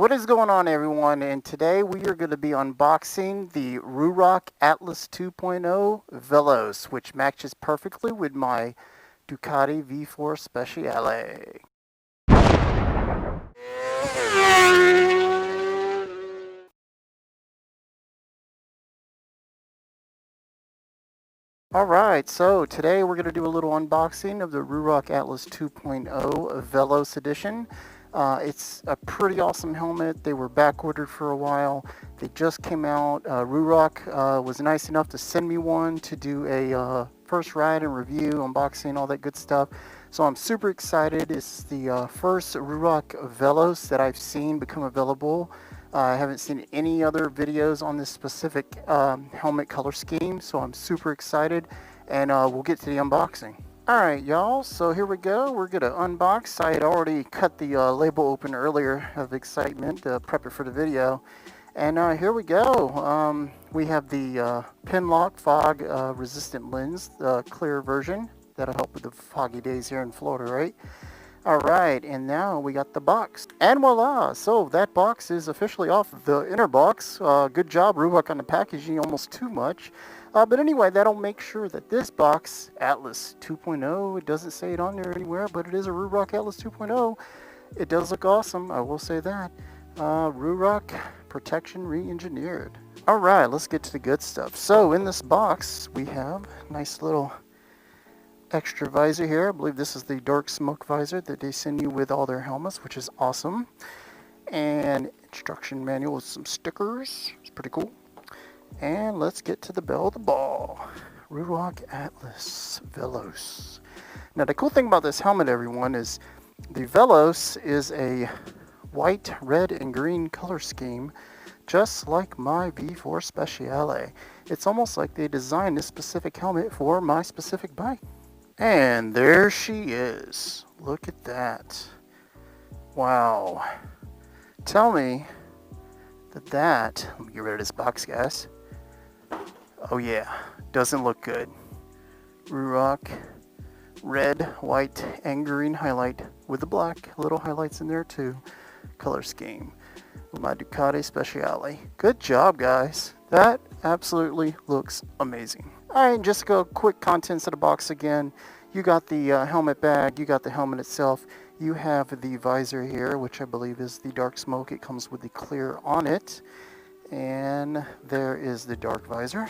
What is going on, everyone? And today we are going to be unboxing the Ruroc Atlas 2.0 VELOS, which matches perfectly with my Ducati V4 Speciale. Alright, so today we're going to do a little unboxing of the Ruroc Atlas 2.0 VELOS edition. It's a pretty awesome helmet. They were back ordered for a while. They just came out. Ruroc was nice enough to send me one to do a first ride and review, unboxing, all that good stuff. So I'm super excited. It's the first Ruroc VELOS that I've seen become available. I haven't seen any other videos on this specific helmet color scheme, so I'm super excited, and we'll get to the unboxing. Alright, y'all, so here we go. We're going to unbox. I had already cut the label open earlier of excitement to prep it for the video. And here we go. We have the Panigale fog resistant lens, the clear version. That'll help with the foggy days here in Florida, right? Alright, and now we got the box. And voila! So that box is officially off the inner box. Good job, Ruroc, on the packaging, almost too much. But anyway, that'll make sure that this box, Atlas 2.0, it doesn't say it on there anywhere, but it is a Ruroc Atlas 2.0. It does look awesome, I will say that. Ruroc protection re-engineered. Alright, let's get to the good stuff. So in this box, we have a nice little extra visor here. I believe this is the dark smoke visor that they send you with all their helmets, which is awesome. And instruction manual with some stickers. It's pretty cool. And let's get to the bell of the ball. Ruroc Atlas VELOS. Now the cool thing about this helmet, everyone, is the VELOS is a white, red, and green color scheme, just like my V4 Speciale. It's almost like they designed this specific helmet for my specific bike. And there she is. Look at that. Wow. Tell me that, let me get rid of this box, guys. Oh yeah, doesn't look good. Ruroc, red, white, and green highlight with the black little highlights in there too. Color scheme with my Ducati Speciale. Good job, guys. That absolutely looks amazing. Alright, just go quick contents of the box again. You got the helmet bag, you got the helmet itself, you have the visor here, which I believe is the dark smoke. It comes with the clear on it. And there is the dark visor.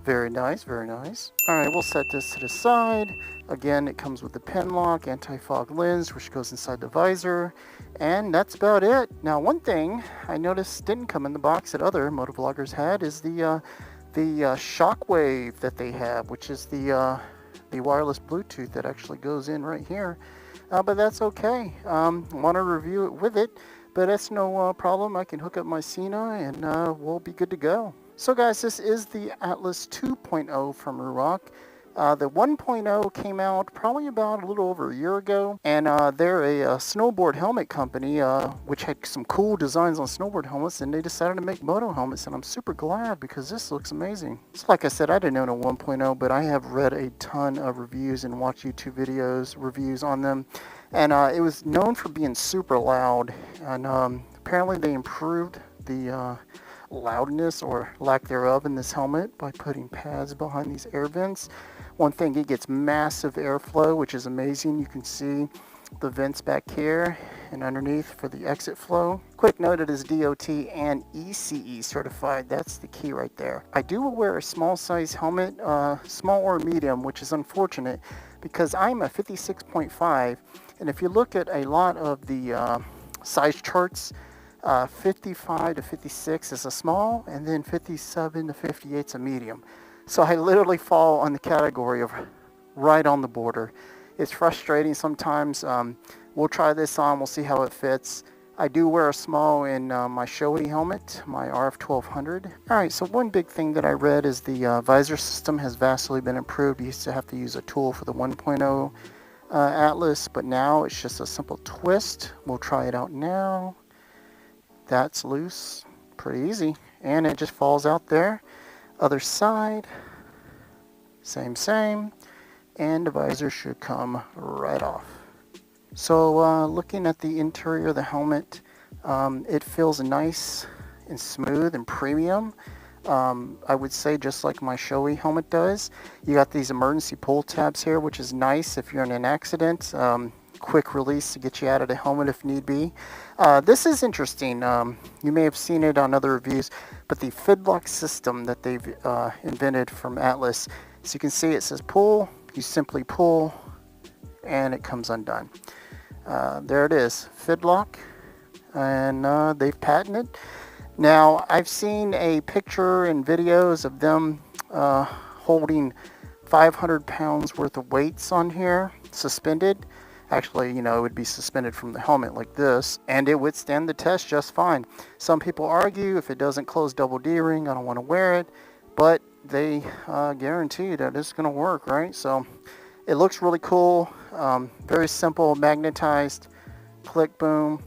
Very nice, very nice. Alright, we'll set this to the side. Again, it comes with the Panigale anti-fog lens, which goes inside the visor. And that's about it. Now, one thing I noticed didn't come in the box that other motovloggers had is the shockwave that they have, which is the wireless Bluetooth that actually goes in right here. But that's okay. Want to review it with it, but that's no problem. I can hook up my Sena and we'll be good to go. So guys, this is the Atlas 2.0 from Ruroc. The 1.0 came out probably about a little over a year ago, and they're a snowboard helmet company, which had some cool designs on snowboard helmets, and they decided to make moto helmets, and I'm super glad because this looks amazing. So like I said, I didn't own a 1.0, but I have read a ton of reviews and watched YouTube videos, reviews on them, and it was known for being super loud, and apparently they improved the loudness or lack thereof in this helmet by putting pads behind these air vents. One thing, it gets massive airflow, which is amazing. You can see the vents back here and underneath for the exit flow. Quick note, it is DOT and ECE certified. That's the key right there. I do wear a small size helmet, small or medium, which is unfortunate because I'm a 56.5, and if you look at a lot of the size charts, 55 to 56 is a small, and then 57 to 58 is a medium. So I literally fall on the category of right on the border. It's frustrating sometimes. We'll try this on, we'll see how it fits. I do wear a small in my Shoei helmet, my RF 1200. Alright, so one big thing that I read is the visor system has vastly been improved. You used to have to use a tool for the 1.0 Atlas, but now it's just a simple twist. We'll try it out now. That's loose, pretty easy, and it just falls out there. Other side, same, and the visor should come right off. So looking at the interior of the helmet, It feels nice and smooth and premium. I would say just like my Shoei helmet does. You got these emergency pull tabs here, which is nice if you're in an accident. Quick release to get you out of the helmet if need be. This is interesting. You may have seen it on other reviews, but the Fidlock system that they've invented from Atlas. So you can see it says pull, you simply pull, and it comes undone. There it is, Fidlock, and they've patented. Now, I've seen a picture and videos of them holding 500 pounds worth of weights on here, suspended. Actually, you know, it would be suspended from the helmet like this, and it would stand the test just fine. Some people argue if it doesn't close double D-ring, I don't want to wear it, but they guarantee that it's going to work, right? So it looks really cool, very simple, magnetized, click, boom,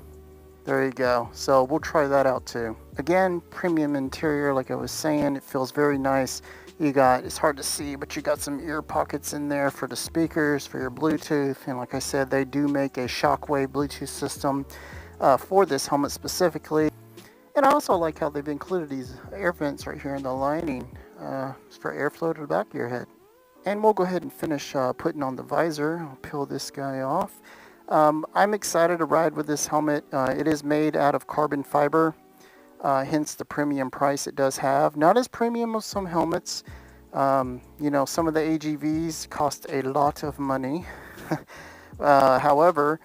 there you go. So we'll try that out too. Again, premium interior, like I was saying, it feels very nice. You got, it's hard to see, but you got some ear pockets in there for the speakers, for your Bluetooth, and like I said, they do make a shockwave Bluetooth system for this helmet specifically. And I also like how they've included these air vents right here in the lining for airflow to the back of your head. And we'll go ahead and finish putting on the visor. I'll peel this guy off. I'm excited to ride with this helmet. It is made out of carbon fiber. Hence the premium price it does have. Not as premium as some helmets. You know, some of the AGVs cost a lot of money. However,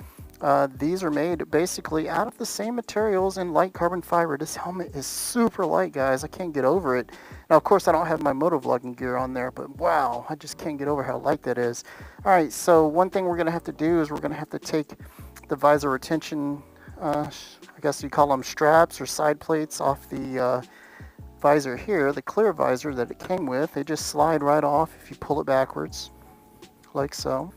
these are made basically out of the same materials and light carbon fiber. This helmet is super light, guys. I can't get over it. Now, of course, I don't have my motovlogging gear on there, but wow, I just can't get over how light that is. All right, so one thing we're going to have to do is we're going to have to take the visor retention, I guess you call them straps or side plates off the visor here, the clear visor that it came with. They just slide right off if you pull it backwards, like so.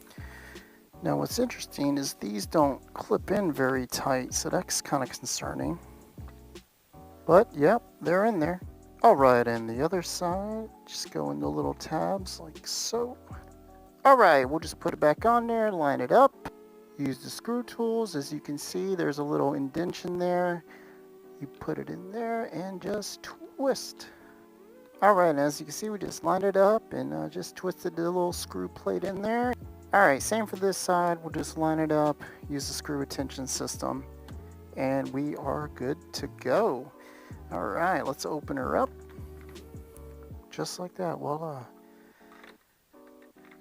Now what's interesting is these don't clip in very tight, so that's kind of concerning. But yep, they're in there. Alright, and the other side, just go in the little tabs like so. Alright, we'll just put it back on there, line it up. Use the screw tools. As you can see, there's a little indentation there. You put it in there and just twist. Alright, as you can see, we just lined it up and just twisted the little screw plate in there. Alright, same for this side. We'll just line it up, use the screw retention system, and we are good to go. Alright, let's open her up. Just like that, voila.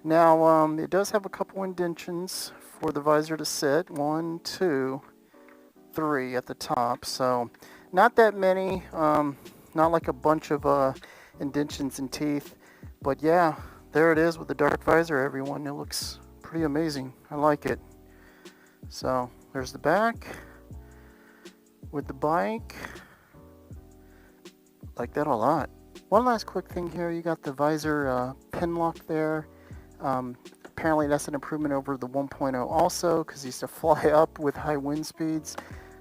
Now, it does have a couple indentions for the visor to sit. 1, 2, 3 at the top. So, not that many. Not like a bunch of indentions and teeth. But yeah, there it is with the dark visor, everyone. It looks pretty amazing. I like it. So, there's the back with the bike. Like that a lot. One last quick thing here. You got the visor pin lock there. Apparently that's an improvement over the 1.0 also, because it used to fly up with high wind speeds.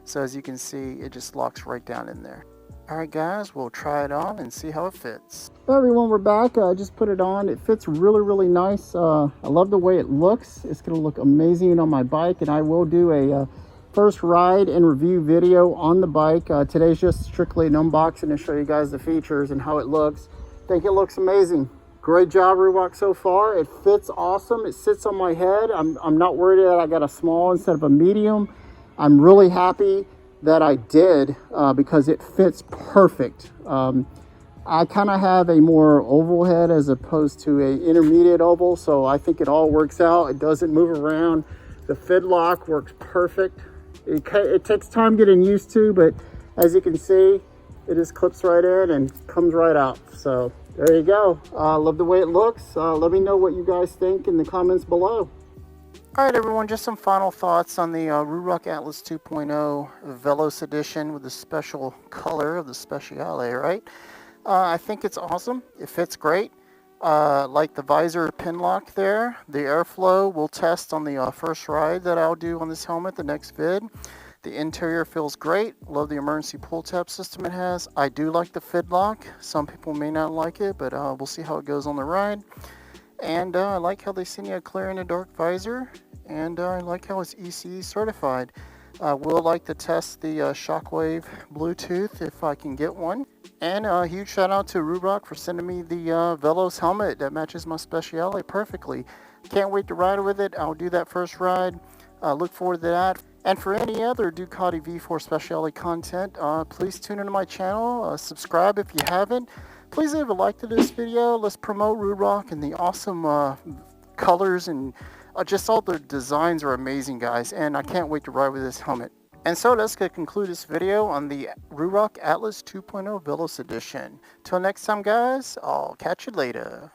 So as you can see, it just locks right down in there. Alright guys, we'll try it on and see how it fits. Hey everyone, we're back. I just put it on. It fits really nice. I love the way it looks. It's going to look amazing on my bike, and I will do a first ride and review video on the bike. Today's just strictly an unboxing to show you guys the features and how it looks. I think it looks amazing. Great job, Ruroc, so far. It fits awesome. It sits on my head. I'm not worried that I got a small instead of a medium. I'm really happy that I did because it fits perfect. I kind of have a more oval head as opposed to a intermediate oval, so I think it all works out. It doesn't move around. The Fidlock works perfect. It takes time getting used to, but as you can see, it just clips right in and comes right out. So there you go. Love the way it looks. Let me know what you guys think in the comments below. Alright everyone, just some final thoughts on the Ruroc Atlas 2.0 VELOS edition with the special color of the Speciale, right? I think it's awesome. It fits great. Like the visor pin lock there. The airflow we'll test on the first ride that I'll do on this helmet, the next vid. The interior feels great. Love the emergency pull tab system it has. I do like the Fidlock. Some people may not like it, but we'll see how it goes on the ride. And I like how they send you a clear and a dark visor. And I like how it's ECE certified. I will like to test the Shockwave Bluetooth if I can get one. And a huge shout out to Ruroc for sending me the Velos helmet that matches my Speciale perfectly. Can't wait to ride with it. I'll do that first ride. Look forward to that. And for any other Ducati V4 Speciale content, please tune into my channel. Subscribe if you haven't. Please leave a like to this video. Let's promote Ruroc and the awesome colors and just all the designs are amazing, guys. And I can't wait to ride with this helmet. And so that's going to conclude this video on the Ruroc Atlas 2.0 VELOS edition. Till next time, guys, I'll catch you later.